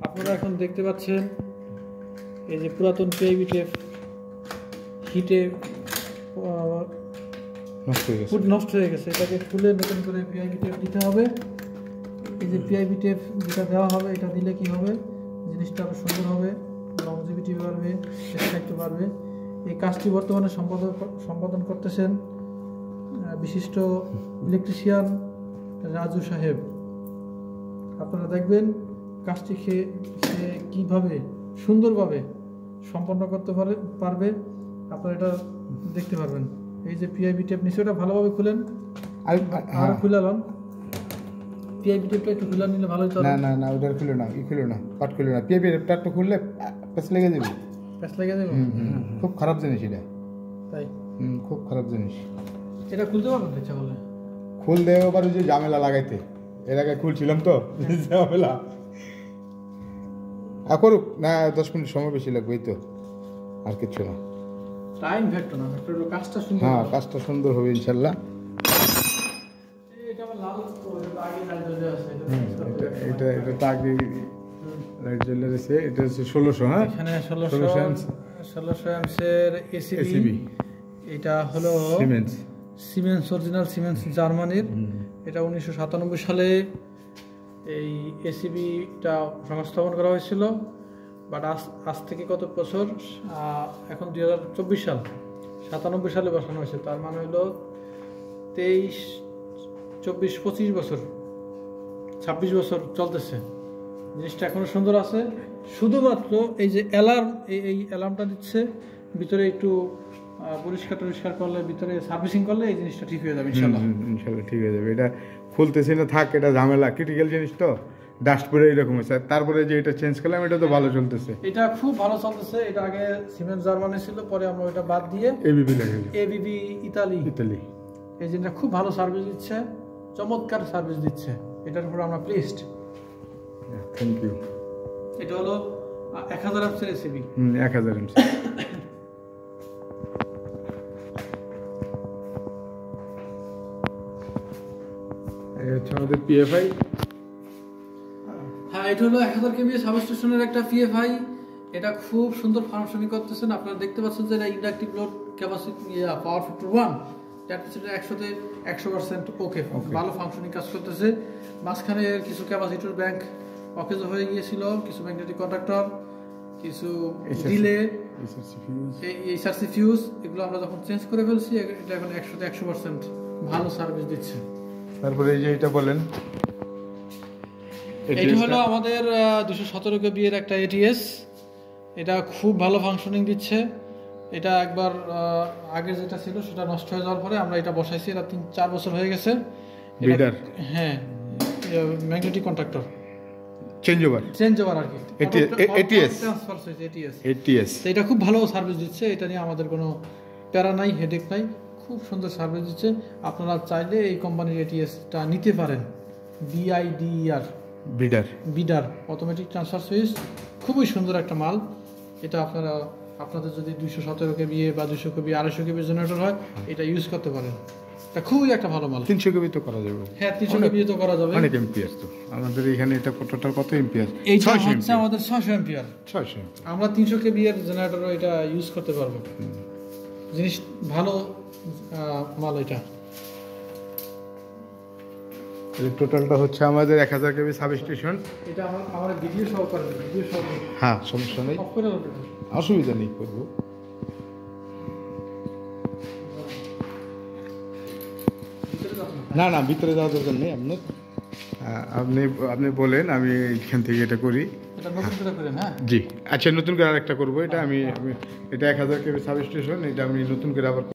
আপনারা এখন দেখতে পাচ্ছেন এই যে পুরাতন পিআইবি টেপ হিটে নষ্ট হয়ে গেছে। এটাকে খুলে নতুন করে পিআইবি টেপ দিতে হবে। এই যে পিআইবি টেপ যেটা দেওয়া হবে, এটা দিলে কি হবে, জিনিসটা আরো সুন্দর হবে, লংজিভিটি বাড়বে, একটু বাড়বে। এই কাজটি বর্তমানে সম্পাদন করতেছেন বিশিষ্ট ইলেকট্রিশিয়ান রাজু সাহেব। আপনারা দেখবেন কাজটি সে কীভাবে সুন্দরভাবে সম্পন্ন করতে পারবে, আপনারা এটা দেখতে পারবেন। এই যে পিআইবি টেপ নিচে, ওটা ভালোভাবে খুলেন আর খুলালাম। পিআইবি টেপটা একটু খুলে নিলে ভালো হতো। না ওটা খুলে না, খুলে না, পাট খুলে না। পিআইবি টেপটা একটু খুললে প্যাচ লেগে যাবে। খুব খারাপ জিনিস এটা। তাই খুব খারাপ জিনিস। এটা খুলতে পারবেন ইচ্ছা করলে? খুল দেও আবার ওই যে ঝামেলা লাগাইতে, এর আগে খুলছিলাম তো ঝামেলা। করুক না, 10 মিনিট সময় বেশি লাগবে, এই তো, আর কিছু না। টাইম ভেক্টর না, ভেক্টর কাজটা সুন্দর। হ্যাঁ, কাজটা সুন্দর হবে ইনশাআল্লাহ। এটা আমার লাল আগে লাইট জ্বলে আছে। এটা তো আগে লাইট জ্বলে আছে। এটা হচ্ছে 1600। হ্যাঁ, এখানে 1600 অ্যাম্পসের এসিবি। এটা হলো সিমেন্স অরিজিনাল সিমেন্স জার্মানির। এটা 1997 সালে এই এসিবিটা সংস্থাপন করা হয়েছিল। বাট আজ থেকে কত বছর, এখন 2024 সাল, 97 সালে বসানো হয়েছে। তার মানে হলো 23, 24, 25 বছর, 26 বছর চলতেছে। জিনিসটা এখনো সুন্দর আছে। শুধুমাত্র এই যে অ্যালার্ম, এই অ্যালার্মটা দিচ্ছে, ভিতরে একটু পরিষ্কার করলে, ভিতরে সার্ভিসিং করলে এই জিনিসটা ঠিক হয়ে যাবে ইনশাআল্লাহ। ঠিক হয়ে যাবে। এটা খুলতেছি না, থাক, এটা ঝামেলা, ক্রিটিক্যাল জিনিস তো, ডাস্ট পরে এইরকম হয়েছে। তারপরে যে এটা চেঞ্জ করলাম, এটা তো ভালো চলতেছে। এটা খুব ভালো চলতেছে। এটা আগে সিমেন্স জার্মানি ছিল, পরে আমরা এটা বাদ দিয়ে এবিবি ইতালি এই জিনিসটা খুব ভালো সার্ভিস দিচ্ছে, চমৎকার সার্ভিস দিচ্ছে। এটার উপর আমরা প্লিজড। Thank you. এটা হলো 1000 অ্যাম্পসের এসিবি। 1000 অ্যাম্পস। এটা হচ্ছে আমাদের পিএফআই। হ্যাঁ, এটা হলো 1000 কেভি সাবস্টেশনের একটা পিএফআই। এটা খুব সুন্দর ফাংশনিং করতেছেন। আপনারা দেখতে পাচ্ছেন যে এটা inductive load capacity power factor 1, that means এটা 100% ওকে, ভালো ফাংশনিং কাজ করতেছে। মাঝখানে কিছু ক্যাপাসিটর ব্যাংক অকেজ হয়ে গিয়েছিল, কিছু ম্যাগনেটিক কন্ডাক্টর, কিছু রিলে, এইচআরসি ফিউজ, এগুলো আমরা যখন চেঞ্জ করে ফেলছি, এটা এখন 100% ভালো সার্ভিস দিচ্ছে। তারপরে এই যে এটা বলেন, এটা হলো আমাদের 217 কেবি এর একটা এটিএস। এটা খুব ভালো ফাংশনিং দিচ্ছে। এটা একবার আগে যেটা ছিল সেটা নষ্ট হয়ে যাওয়ার পরে আমরা এটা বসাইছি। এটা 3-4 বছর হয়ে গেছে। বিডার, হ্যাঁ, ম্যাগনেটিক কন্ট্রাক্টর চেঞ্জ ওভার আর কি, এটিএস। এটা খুব ভালো সার্ভিস দিচ্ছে। এটা নিয়ে আমাদের কোনো প্যারা নাই, হেডেক নাই, খুব সুন্দর সার্ভিস দিচ্ছে। আপনারা চাইলে এই কোম্পানির এটিএসটা নিতে পারেন। বিডার অটোমেটিক ট্রান্সফার সুইচ, খুবই সুন্দর একটা মাল। এটা আপনাদের যদি 217 কেবি বা 200 কেবি 250 কেবি জেনারেটর হয়, এটা ইউজ করতে পারেন। এটা খুবই একটা ভালো মাল। 300 কেবি তো করা যাবে। হ্যাঁ, 300 কেবি তো করা যাবে। অনেক এম্পিয়ার তো আমাদের এখানে। এটা টোটাল কত এম্পিয়ার? এইটা হচ্ছে আমাদের 600 এম্পিয়ার। আমরা 300 কেবি এর জেনারেটরও এটা ইউজ করতে পারবো। জিনিস ভালো মাল। এটা টোটালটা হচ্ছে আমাদের 1000 কেবি সাবস্টেশন। এটা আমার ভিডিও সহ করে দেব, ভিডিও সহ। হ্যাঁ, সমস্যা নেই, অসুবিধা নেই, করব। না ভিতরে যাওয়ার দরকার নেই। আপনি বলেন, আমি এখান থেকে এটা করি। এটা নতুন করে করেন? হ্যাঁ, জি। আচ্ছা, নতুন করে আরেকটা করবো। এটা আমি এটা 1000 কেবি সাবস্টেশন, এটা আমি নতুন করে আবার